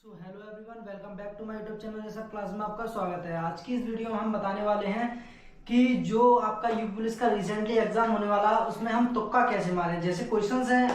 Hello everyone, welcome back to my YouTube channel. जैसा class में आपका स्वागत है। आज की इस वीडियो में हम बताने वाले हैं कि जो आपका यूपी पुलिस का रिसेंटली एग्जाम होने वाला है उसमें हम तुक्का कैसे मारें। जैसे क्वेश्चंस हैं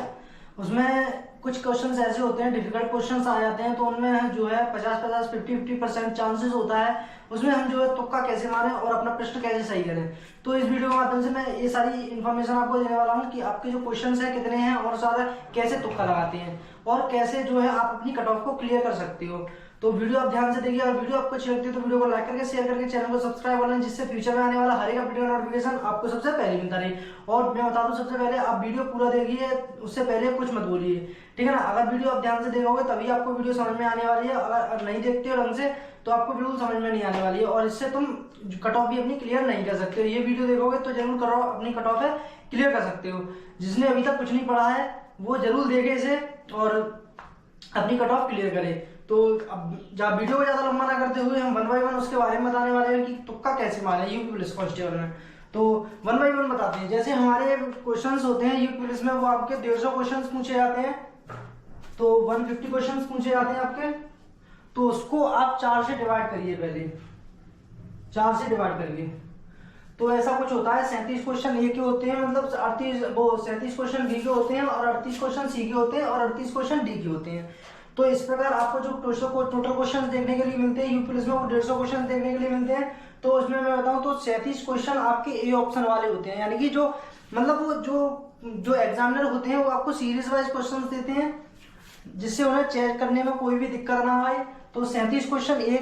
उसमें कुछ क्वेश्चंस ऐसे होते हैं, डिफिकल्ट क्वेश्चंस आ जाते हैं, तो उनमें जो है 50-50 50% चांसेस होता है। उसमें हम जो है तुक्का कैसे मारें और अपना प्रश्न कैसे सही करें। तो इस वीडियो के माध्यम से मैं ये सारी इन्फॉर्मेशन आपको देने वाला हूँ कि आपके जो क्वेश्चंस हैं कितने हैं और सारा कैसे तुक्का लगाते हैं और कैसे जो है आप अपनी कट ऑफ को क्लियर कर सकते हो। तो वीडियो आप ध्यान से देखिए और वीडियो आपको अच्छी लगती है तो वीडियो को लाइक करके शेयर करके चैनल को सब्सक्राइब कर लें, जिससे फ्यूचर में आने वाला हर एक वीडियो नोटिफिकेशन आपको सबसे पहले मिलता रहे। और मैं बता दूं, सबसे पहले आप वीडियो पूरा देखिए, उससे पहले कुछ मत बोलिए, ठीक है ना। अगर वीडियो आप ध्यान से देखोगे तभी आपको वीडियो समझ में आने वाली है। अगर नहीं देखते हो ढंग से तो आपको बिल्कुल समझ में नहीं आने वाली है और इससे तुम कट ऑफ भी अपनी क्लियर नहीं कर सकते हो। ये वीडियो देखोगे तो जरूर करो अपनी कट ऑफ है क्लियर कर सकते हो। जिसने अभी तक कुछ नहीं पढ़ा है वो जरूर देखे इसे और अपनी कट ऑफ क्लियर करे। तो अब जब वीडियो को ज्यादा लंबा ना करते हुए हम वन बाय वन उसके बारे में बताने वाले हैं कि तुक्का कैसे मारे यूपी पुलिस कांस्टेबल में। तो वन बाय वन बताते हैं। जैसे हमारे क्वेश्चंस होते हैं यूपी पुलिस में, वो आपके 150 क्वेश्चंस पूछे जाते हैं, तो 150 क्वेश्चंस पूछे जाते हैं आपके। तो उसको आप 4 से डिवाइड करिए, पहले 4 से डिवाइड करिए। तो ऐसा कुछ होता है, 37 क्वेश्चन ए के होते हैं, मतलब 37 क्वेश्चन बी के होते हैं और 38 क्वेश्चन सी के होते हैं और 38 क्वेश्चन डी के होते हैं। तो इस प्रकार आपको जो टोटल क्वेश्चन देखने के लिए मिलते हैं यूपी पुलिस में, वो 150 क्वेश्चन देखने के लिए मिलते हैं। तो उसमें मैं बताऊं तो 37 क्वेश्चन आपके ए ऑप्शन वाले होते हैं, यानी कि जो मतलब वो जो एग्जामिनर होते हैं वो आपको सीरीज वाइज क्वेश्चन देते हैं जिससे उन्हें चेक करने में कोई भी दिक्कत ना आए। तो 37 क्वेश्चन ए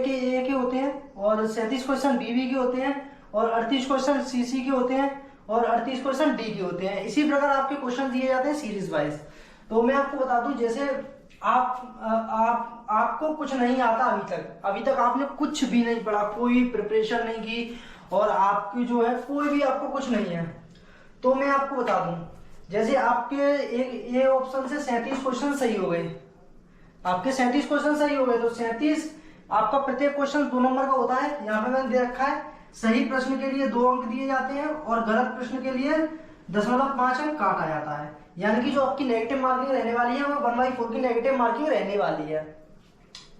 के होते हैं और 37 क्वेश्चन बी के होते हैं और 38 क्वेश्चन सी के होते हैं और 38 क्वेश्चन डी के होते हैं। इसी प्रकार आपके क्वेश्चन दिए जाते हैं सीरीज वाइज। तो मैं आपको बता दूं, जैसे आपको कुछ नहीं आता अभी तक आपने कुछ भी नहीं पढ़ा, कोई प्रिपरेशन नहीं की और आपकी जो है कोई भी आपको कुछ नहीं है, तो मैं आपको बता दूं, जैसे आपके एक ए ऑप्शन से 37 क्वेश्चन सही हो गए, आपके 37 क्वेश्चन सही हो गए, तो 37 आपका प्रत्येक क्वेश्चन 2 नंबर का होता है। यहाँ पे मैंने दे रखा है, सही प्रश्न के लिए 2 अंक दिए जाते हैं और गलत प्रश्न के लिए 0.5 अंक काटा जाता है। यानी कि जो आपकी नेगेटिव मार्किंग रहने वाली है वो 1/4 की नेगेटिव मार्किंग रहने वाली है।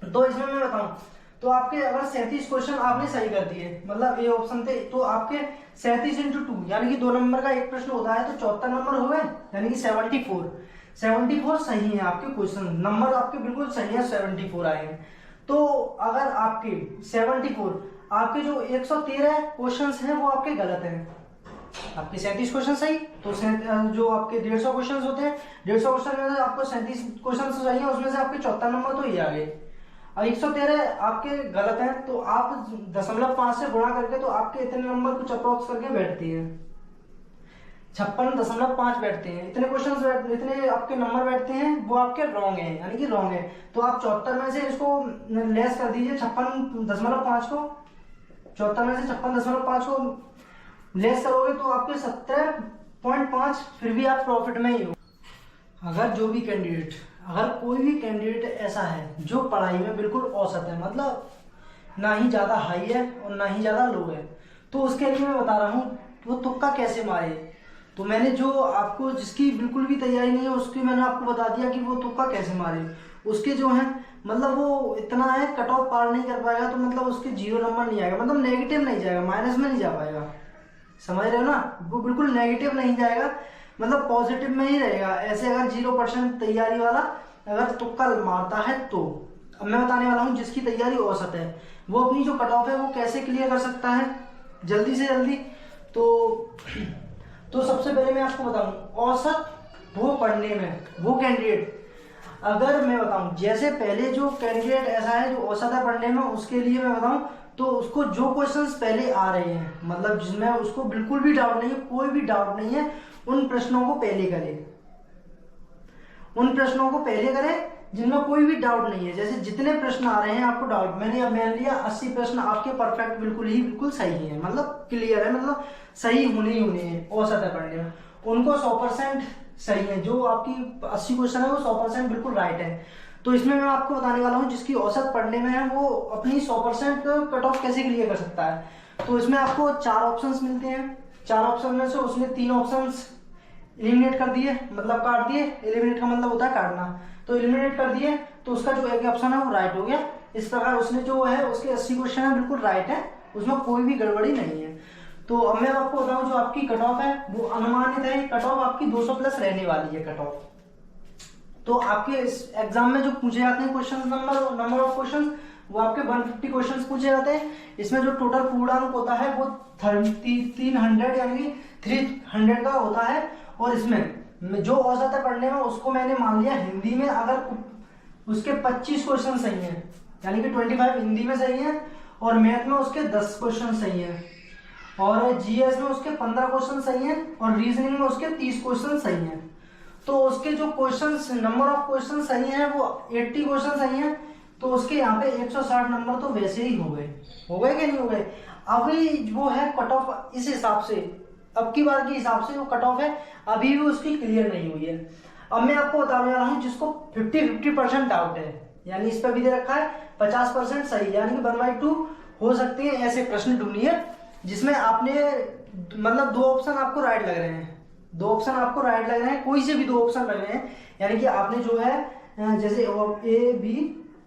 तो इसमें मैं बताऊं तो आपके अगर 37 क्वेश्चन आपने सही कर दिए, मतलब ए ऑप्शन थे, तो आपके 37 × 2 यानी कि 2 नंबर का एक प्रश्न होता है, तो 74 नंबर हुए, यानी कि 74 सही है आपके क्वेश्चन, नंबर आपके बिल्कुल सही है, 74 आए हैं। तो अगर आपके 74 आपके जो 113 क्वेश्चन हैं वो आपके गलत हैं, आपके 37 क्वेश्चन सही, तो जो आपके 150 क्वेश्चन होते हैं, 150 क्वेश्चन में से आपको 37 क्वेश्चन सही है, उसमें से आपके 74 नंबर तो ये आ गए। और 113 आपके गलत हैं, तो आप 0.5 से गुणा करके तो आपके इतने नंबर कुछ अप्रोक्स करके बैठते हैं, 56.5 बैठते हैं। इतने क्वेश्चन इतने आपके नंबर बैठते हैं, वो आपके रॉन्ग है, यानी कि रॉन्ग है। तो आप 74 में से इसको लेस कर दीजिए, 56.5 को 74 में से 56.5 को लेस करोगे तो आपके 17.5, फिर भी आप प्रॉफिट में ही हो। अगर कोई भी कैंडिडेट ऐसा है जो पढ़ाई में बिल्कुल औसत है, मतलब ना ही ज्यादा हाई है और ना ही ज्यादा लो है, तो उसके लिए मैं बता रहा हूँ वो तुक्का कैसे मारे। तो मैंने जो आपको जिसकी बिल्कुल भी तैयारी नहीं है उसकी मैंने आपको बता दिया कि वो तुक्का कैसे मारे। उसके जो है मतलब वो इतना है कट ऑफ पार नहीं कर पाएगा, तो मतलब उसके 0 नंबर नहीं आएगा, मतलब नेगेटिव नहीं जाएगा, माइनस में नहीं जा पाएगा, समझ रहे हो ना। वो बिल्कुल नेगेटिव नहीं जाएगा, मतलब पॉजिटिव में ही रहेगा। ऐसे अगर 0% तैयारी वाला अगर तुक्का मारता है तो अब मैं बताने वाला हूँ जिसकी तैयारी औसत है वो अपनी जो कट ऑफ है वो कैसे क्लियर कर सकता है जल्दी से जल्दी। तो सबसे पहले मैं आपको बताऊं, औसत वो पढ़ने में वो कैंडिडेट, अगर मैं बताऊं जैसे पहले जो कैंडिडेट ऐसा है जो औसत है पढ़ने में, उसके लिए मैं बताऊं तो उसको जो क्वेश्चंस पहले आ रहे हैं, मतलब जिसमें उसको बिल्कुल भी डाउट नहीं है, कोई भी डाउट नहीं है, उन प्रश्नों को पहले करें जिनमें कोई भी डाउट नहीं है। जैसे जितने प्रश्न आ रहे हैं आपको डाउट, मैंने अब मान लिया 80 प्रश्न आपके परफेक्ट बिल्कुल सही है, मतलब क्लियर है, मतलब सही होने ही हैं, औसत है पढ़ने में, उनको 100% सही है। जो आपकी 80 क्वेश्चन है वो 100% बिल्कुल राइट है। तो इसमें मैं आपको बताने वाला हूँ जिसकी औसत पढ़ने में है वो अपनी 100% कट ऑफ कैसे क्लियर कर सकता है। तो इसमें आपको 4 ऑप्शंस मिलते हैं, 4 ऑप्शन में से उसने 3 ऑप्शंस एलिमिनेट कर दिए मतलब काट दिए, एलिमिनेट का मतलब होता है काटना, तो एलिमिनेट कर दिए तो उसका जो एक ऑप्शन है वो राइट हो गया। इस प्रकार उसने जो है उसके 80 क्वेश्चन है बिल्कुल राइट है, उसमें कोई भी गड़बड़ी नहीं है। तो अब मैं आपको बताऊं जो आपकी कट ऑफ है वो अनुमानित है, कट ऑफ आपकी 200 प्लस रहने वाली है कट ऑफ। तो आपके इस एग्जाम में जो पूछे जाते हैं क्वेश्चन नंबर ऑफ क्वेश्चन वो आपके 150 क्वेश्चंस पूछे जाते हैं। इसमें जो टोटल पूर्णांक होता है वो 300 यानी कि 300 का होता है। और इसमें जो औसत है पढ़ने में उसको मैंने मान लिया हिंदी में, अगर उसके 25 क्वेश्चन सही हैं यानी कि 25 हिंदी में सही है, और मैथ में उसके 10 क्वेश्चन सही है, और जीएस में उसके 15 क्वेश्चन सही हैं, और रीजनिंग में उसके 30 क्वेश्चन सही हैं। तो उसके जो क्वेश्चंस नंबर ऑफ क्वेश्चन सही हैं वो 80 क्वेश्चन सही हैं, तो उसके यहाँ पे 160 नंबर तो वैसे ही हो गए कि नहीं हो गए। अभी वो है कट ऑफ इस हिसाब से, अब की बार के हिसाब से जो कट ऑफ है अभी भी उसकी क्लियर नहीं हुई है। अब मैं आपको बताने वाला हूँ जिसको 50-50% डाउट है, यानी इस पर भी दे रखा है 50% सही, यानी कि 1/2 हो सकते हैं ऐसे प्रश्न ढूंढिए जिसमें आपने मतलब 2 ऑप्शन आपको राइट लग रहे हैं, 2 ऑप्शन आपको राइट लग रहे हैं, कोई से भी 2 ऑप्शन लग रहे हैं, यानी कि आपने जो है जैसे A B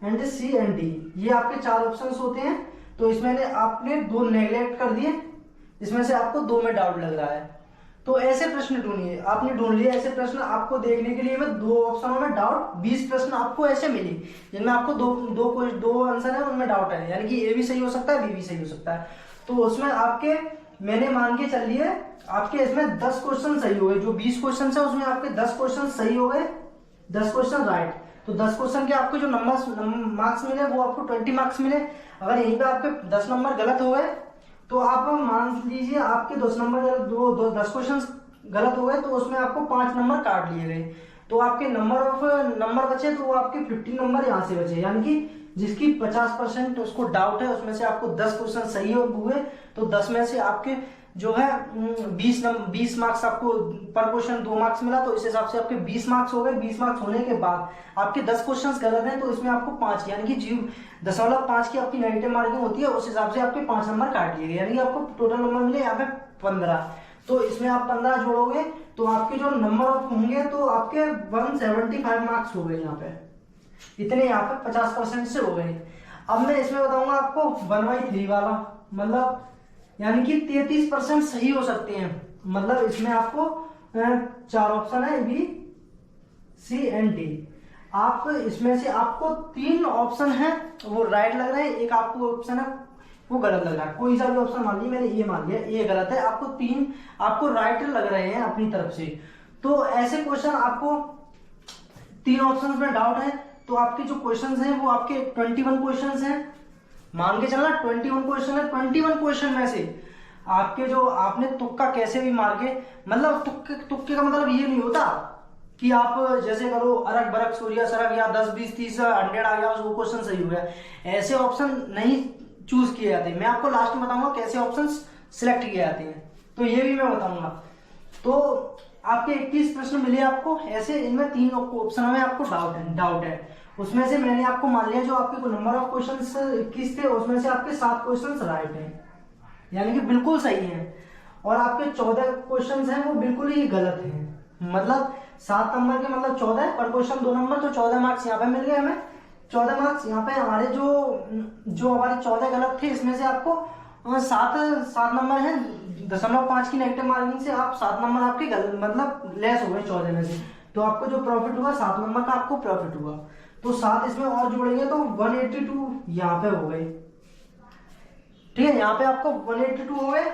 and C and D ये आपके 4 ऑप्शंस होते हैं, तो इसमें आपने 2 नेग्लेक्ट कर दिए, इसमें से आपको 2 में डाउट लग रहा है। तो ऐसे प्रश्न ढूंढिए, आपने ढूंढ लिए ऐसे प्रश्न, आपको देखने के लिए मैं 2 ऑप्शनों में डाउट 20 प्रश्न आपको ऐसे मिले जिनमें आपको दो आंसर है उनमें डाउट है, यानी कि ए भी सही हो सकता है बी भी सही हो सकता है। तो उसमें आपके मैंने मान के चल लिए आपके इसमें 10 क्वेश्चन सही हो गए, जो 20 क्वेश्चन है उसमें आपके 10 क्वेश्चन सही हो गए, 10 क्वेश्चन राइट। तो 10 क्वेश्चन के आपको जो मार्क्स मिले वो आपको 20 मार्क्स मिले। अगर यहीं पे आपके 10 नंबर गलत हो गए तो आप मान लीजिए आपके 10 नंबर 10 क्वेश्चन गलत हो गए तो उसमें आपको 5 नंबर काट लिए गए, तो आपके नंबर बचे, तो वो आपके 50 नंबर यहाँ से बचे, यानी कि जिसकी 50% उसको डाउट है उसमें से आपको 10 क्वेश्चन सही हुए, तो 10 में से आपके जो है 20 मार्क्स आपको पर क्वेश्चन 2 मार्क्स मिला, तो इस हिसाब से आपके 20 मार्क्स हो गए। 20 मार्क्स होने के बाद आपके 10 क्वेश्चन गलत हैं तो इसमें आपको 5 यानी कि 0.5 की आपकी नेगेटिव मार्किंग होती है, उस हिसाब से आपके 5 नंबर काट लिए गए, यानी कि आपको टोटल नंबर मिले यहाँ पे 15। तो इसमें आप 15 जोड़ोगे तो आपके जो नंबर ऑफ होंगे तो आपके 175 मार्क्स हो गए यहाँ पे, इतने यहाँ पे 50% से हो गए। अब मैं इसमें बताऊंगा आपको 1/3 वाला, मतलब यानी कि 33% सही हो सकते हैं, मतलब इसमें आपको 4 ऑप्शन है बी सी एंड डी, आप इसमें से आपको 3 ऑप्शन है वो राइट लग रहे हैं, एक आपको ऑप्शन है वो गलत लग रहा है, कोई सा भी ऑप्शन मान लिया, मैंने ये मान लिया ये गलत है, आपको 3 आपको राइट लग रहे हैं अपनी तरफ से। तो ऐसे क्वेश्चन आपको 3 ऑप्शन में डाउट है, तो आपके जो क्वेश्चंस हैं वो आपके 21 क्वेश्चंस हैं, मान के चलना 21 क्वेश्चन है। 21 क्वेश्चन में से आपके जो आपने तुक्का कैसे भी मार के, मतलब तुक्के का मतलब ये नहीं होता कि आप जैसे करो अरक बरक सूर्या सरक या 10 20 30 100 आ गया वो क्वेश्चन सही हो गया, ऐसे ऑप्शन नहीं चूज किए जाते। मैं आपको लास्ट में बताऊंगा कैसे ऑप्शन सिलेक्ट किए जाते हैं, तो ये भी मैं बताऊंगा। तो आपके 21 प्रश्न मिले आपको ऐसे, इनमें 3 ऑप्शन में आपको डाउट है, उसमें से मैंने आपको मान लिया जो आपके नंबर ऑफ क्वेश्चंस 21 थे उसमें से आपके 7 क्वेश्चंस राइट हैं, यानी कि बिल्कुल सही हैं, और आपके 14 क्वेश्चंस हैं वो बिल्कुल ही गलत हैं, मतलब 7 नंबर के मतलब 14 पर क्वेश्चन 2 नंबर, तो 14 मार्क्स यहाँ पे मिल गए हमें। 14 मार्क्स यहाँ पे हमारे जो हमारे 14 गलत थे इसमें से आपको 7 नंबर है 0.5 की नेगेटिव मार्किंग से आप 7 नंबर आपके गलत मतलब लेस हो गए 14 में से, तो आपको जो प्रॉफिट हुआ 7 नंबर का आपको प्रॉफिट हुआ, तो 7 इसमें और जोड़ेंगे तो 182 यहाँ पे हो गए, ठीक है, यहाँ पे आपको 182 हो गए।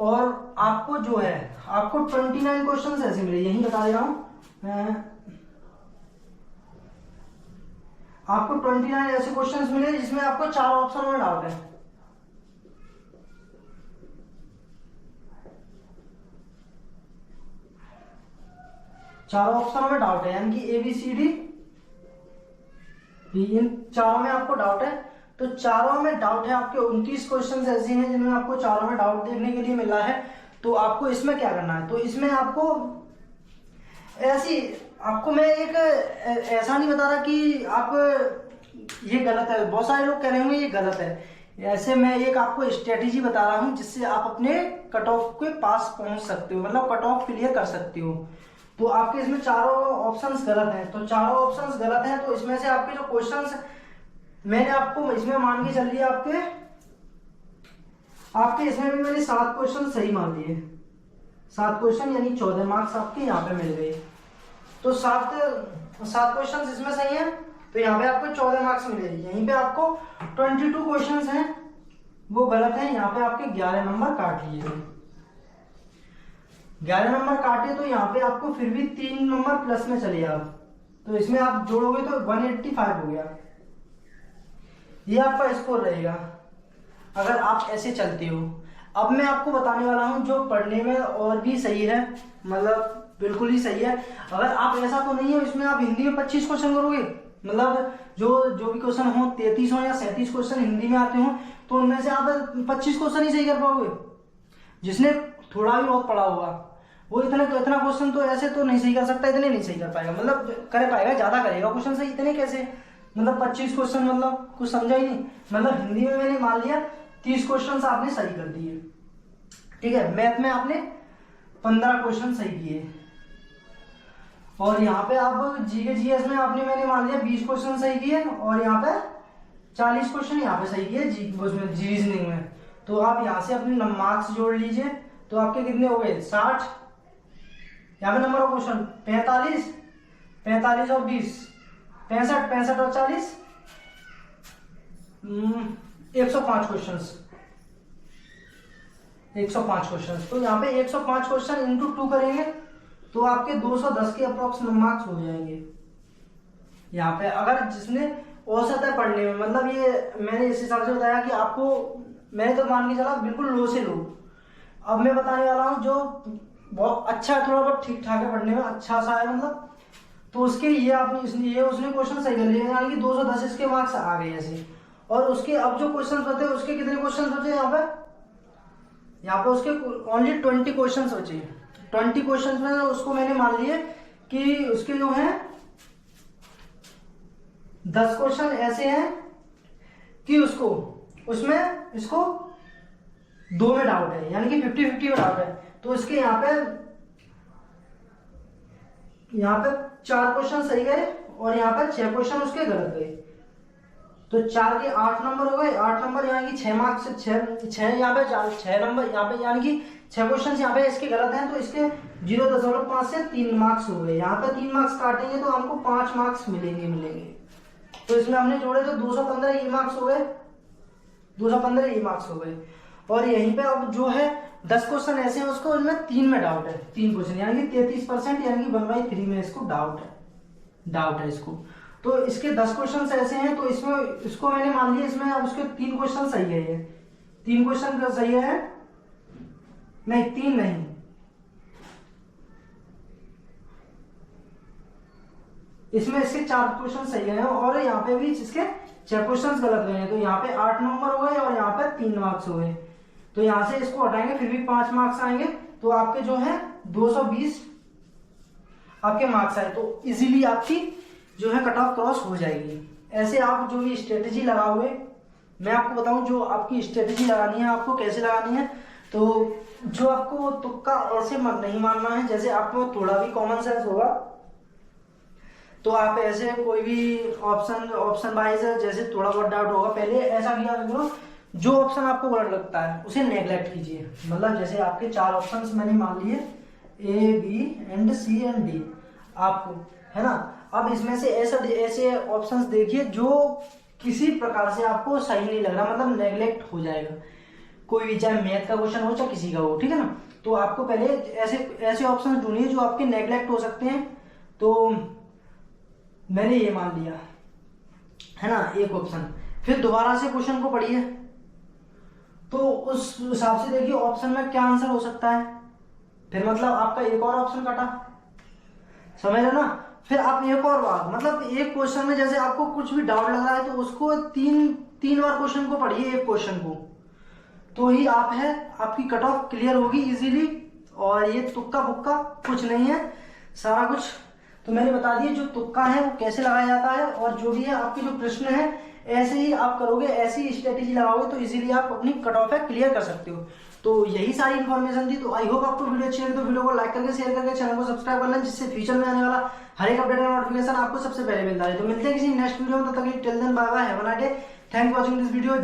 और आपको जो है आपको 29 क्वेश्चन ऐसे मिले, यही बता दे रहा हूं आपको 29 ऐसे क्वेश्चंस मिले जिसमें आपको 4 ऑप्शन में डाउट है। चारों ऑप्शन में डाउट है, यानी कि ए बी सी डी इन चारों में आपको डाउट है, तो चारों में डाउट है आपके 29 क्वेश्चंस ऐसे हैं जिनमें आपको चारों में डाउट देखने के लिए मिला है। तो आपको इसमें क्या करना है, तो इसमें आपको ऐसी आपको मैं एक ऐसा नहीं बता रहा कि आप ये गलत है, बहुत सारे लोग कह रहे होंगे ये गलत है। ऐसे मैं एक आपको स्ट्रेटेजी बता रहा हूँ जिससे आप अपने कट ऑफ के पास पहुंच सकते हो, मतलब कट ऑफ क्लियर कर सकते हो। तो आपके इसमें चारों ऑप्शंस गलत हैं, तो चारों ऑप्शंस गलत हैं। तो इसमें से आपके जो क्वेश्चंस मैंने आपको इसमें मान के चल दिए, आपके इसमें भी मैंने 7 क्वेश्चन सही मान लिए। 7 क्वेश्चन यानी 14 मार्क्स आपके यहाँ पे मिल गए। तो 7 क्वेश्चन इसमें सही है, तो यहाँ पे आपको 14 मार्क्स मिले। यहीं पे आपको 22 क्वेश्चन हैं वो गलत है, यहाँ पे आपके 11 नंबर काट लिए गए। 11 नंबर काटे तो यहाँ पे आपको फिर भी 3 नंबर प्लस में चले आप, तो इसमें आप जोड़ोगे तो 185 हो गया। ये आपका स्कोर रहेगा अगर आप ऐसे चलते हो। अब मैं आपको बताने वाला हूं जो पढ़ने में और भी सही है, मतलब बिल्कुल ही सही है। अगर आप ऐसा तो नहीं है इसमें आप हिंदी में 25 क्वेश्चन करोगे, मतलब जो भी क्वेश्चन हो 33 हो या 37 क्वेश्चन हिंदी में आते हो, तो उनमें से आप 25 क्वेश्चन ही सही कर पाओगे। जिसने थोड़ा भी बहुत पढ़ा होगा वो इतना क्वेश्चन तो ऐसे तो नहीं सही कर सकता, इतने नहीं सही कर पाएगा, मतलब कर पाएगा, ज्यादा करेगा क्वेश्चन सही, इतने कैसे, मतलब 25 क्वेश्चन, मतलब कुछ समझा ही नहीं। मतलब हिंदी में मैंने मान लिया 30 क्वेश्चन आपने सही कर दिए, ठीक है। मैथ में आपने 15 क्वेश्चन सही किए, और यहाँ पे आप जीके जीएस में आपने मैंने मान लिया 20 क्वेश्चन सही किए, और यहाँ पे 40 क्वेश्चन यहाँ पे सही किए उसमें जी रीजनिंग में। तो आप यहाँ से अपने मार्क्स जोड़ लीजिए, तो आपके कितने हो गए 60। यहाँ पे नंबर ऑफ क्वेश्चन 45 और 20 65 और 40 105 क्वेश्चंस। 105 क्वेश्चन, तो यहाँ पे 105 क्वेश्चन इंटू 2 करेंगे तो आपके 210 के अप्रोक्स मार्क्स हो जाएंगे यहाँ पे। अगर जिसने औसत है पढ़ने में, मतलब ये मैंने इस हिसाब से बताया कि आपको, मैंने तो मान के चला बिल्कुल लो से लो। अब मैं बताने वाला हूँ जो बहुत अच्छा है, थोड़ा बहुत ठीक ठाक है पढ़ने में, अच्छा सा है मतलब, तो उसके ये आपने ये उसने क्वेश्चन सही कर लिए, यानी कि 210 इसके मार्क्स आ गए ऐसे। और उसके अब जो क्वेश्चन बचे उसके कितने क्वेश्चन बचे यहाँ पे उसके ओनली 20 क्वेश्चन बचे। 20 क्वेश्चन में उसको मैंने मान लिए कि उसके जो हैं 10 क्वेश्चन ऐसे हैं कि उसमें इसको 2 में डाउट है, यानी कि 50-50 में डाउट है। तो इसके यहाँ पे 4 क्वेश्चन सही गए और यहाँ पे 6 क्वेश्चन उसके गलत गए। तो 4 के 8 नंबर हो गए, 8 नंबर यानी कि 6 मार्क्स, 6 यहाँ पे 6 नंबर यहाँ पे, यानी कि 6 क्वेश्चन यहाँ पे इसके गलत हैं, तो इसके 0.5 से 3 मार्क्स हो गए। यहाँ पे 3 मार्क्स काटेंगे तो हमको 5 मार्क्स मिलेंगे। तो इसमें हमने जोड़े तो 215 ये मार्क्स हो गए, 215 ये मार्क्स हो गए। और यहीं पे अब जो है 10 क्वेश्चन ऐसे हैं उसको इनमें 3 में डाउट है, 3 क्वेश्चन यानी कि 33%, यानी कि 1/3 में इसको डाउट है इसको। तो इसके 10 क्वेश्चन ऐसे हैं, तो इसमें इसको मैंने मान लिया इसमें अब उसके 3 क्वेश्चन सही है, ये 3 क्वेश्चन सही है, नहीं 3 नहीं, इसमें इसके 4 क्वेश्चन सही है और यहाँ पे भी इसके 6 क्वेश्चन गलत गए हैं। तो यहाँ पे 8 नंबर हो गए और यहाँ पे 3 मार्क्स हो गए। तो यहाँ से इसको हटाएंगे फिर भी 5 मार्क्स आएंगे, तो आपके जो है 220 आपके मार्क्स आए, तो इजीली आपकी जो है कट ऑफ क्रॉस हो जाएगी। ऐसे आप जो भी स्ट्रेटेजी लगाओगे, मैं आपको बताऊं जो आपकी स्ट्रेटेजी लगानी है, आपको कैसे लगानी है। तो जो आपको तुक्का ऐसे नहीं मारना है, जैसे आपको थोड़ा भी कॉमन सेंस होगा तो आप ऐसे कोई भी ऑप्शन वाइज जैसे थोड़ा बहुत डाउट होगा, पहले ऐसा किया करो जो ऑप्शन आपको गलत लगता है उसे नेग्लेक्ट कीजिए। मतलब जैसे आपके 4 ऑप्शंस मैंने मान लिए A, B and C and D आपको, है ना। अब इसमें से ऐसे ऑप्शंस देखिए जो किसी प्रकार से आपको सही नहीं लग रहा, मतलब नेग्लेक्ट हो जाएगा, कोई भी चाहे मैथ का क्वेश्चन हो चाहे किसी का हो, ठीक है ना। तो आपको पहले ऐसे ऑप्शन ढूंढिए जो आपके नेग्लेक्ट हो सकते हैं। तो मैंने ये मान लिया, है ना, एक ऑप्शन, फिर दोबारा से क्वेश्चन को पढ़िए, तो उस हिसाब से देखिए ऑप्शन में क्या आंसर हो सकता है। फिर मतलब आपका एक और ऑप्शन कटा, समझ रहे ना। फिर आप एक और बार, मतलब एक क्वेश्चन में जैसे आपको कुछ भी डाउट लग रहा है तो उसको तीन बार क्वेश्चन को पढ़िए, एक क्वेश्चन को, तो ही आपकी कट ऑफ क्लियर होगी इजीली। और ये तुक्का बुक्का कुछ नहीं है, सारा कुछ तो मैंने बता दिया जो तुक्का है वो कैसे लगाया जाता है, और जो भी है आपके जो प्रश्न है ऐसे ही आप करोगे, ऐसी स्ट्रेटेजी लगाओगे तो इजीली आप अपनी कट ऑफ है क्लियर कर सकते हो। तो यही सारी इन्फॉर्मेशन थी। तो आई होप आपको वीडियो अच्छी लगी तो वीडियो को लाइक करके शेयर करके चैनल को सब्सक्राइब कर लें, जिससे फ्यूचर में आने वाला हर एक अपडेट का नोटिफिकेशन आपको सबसे पहले मिलता है। तो मिलते हैं किसी नेक्स्ट वीडियो में, तब तक till then bye bye, have a nice day, thank you watching this video.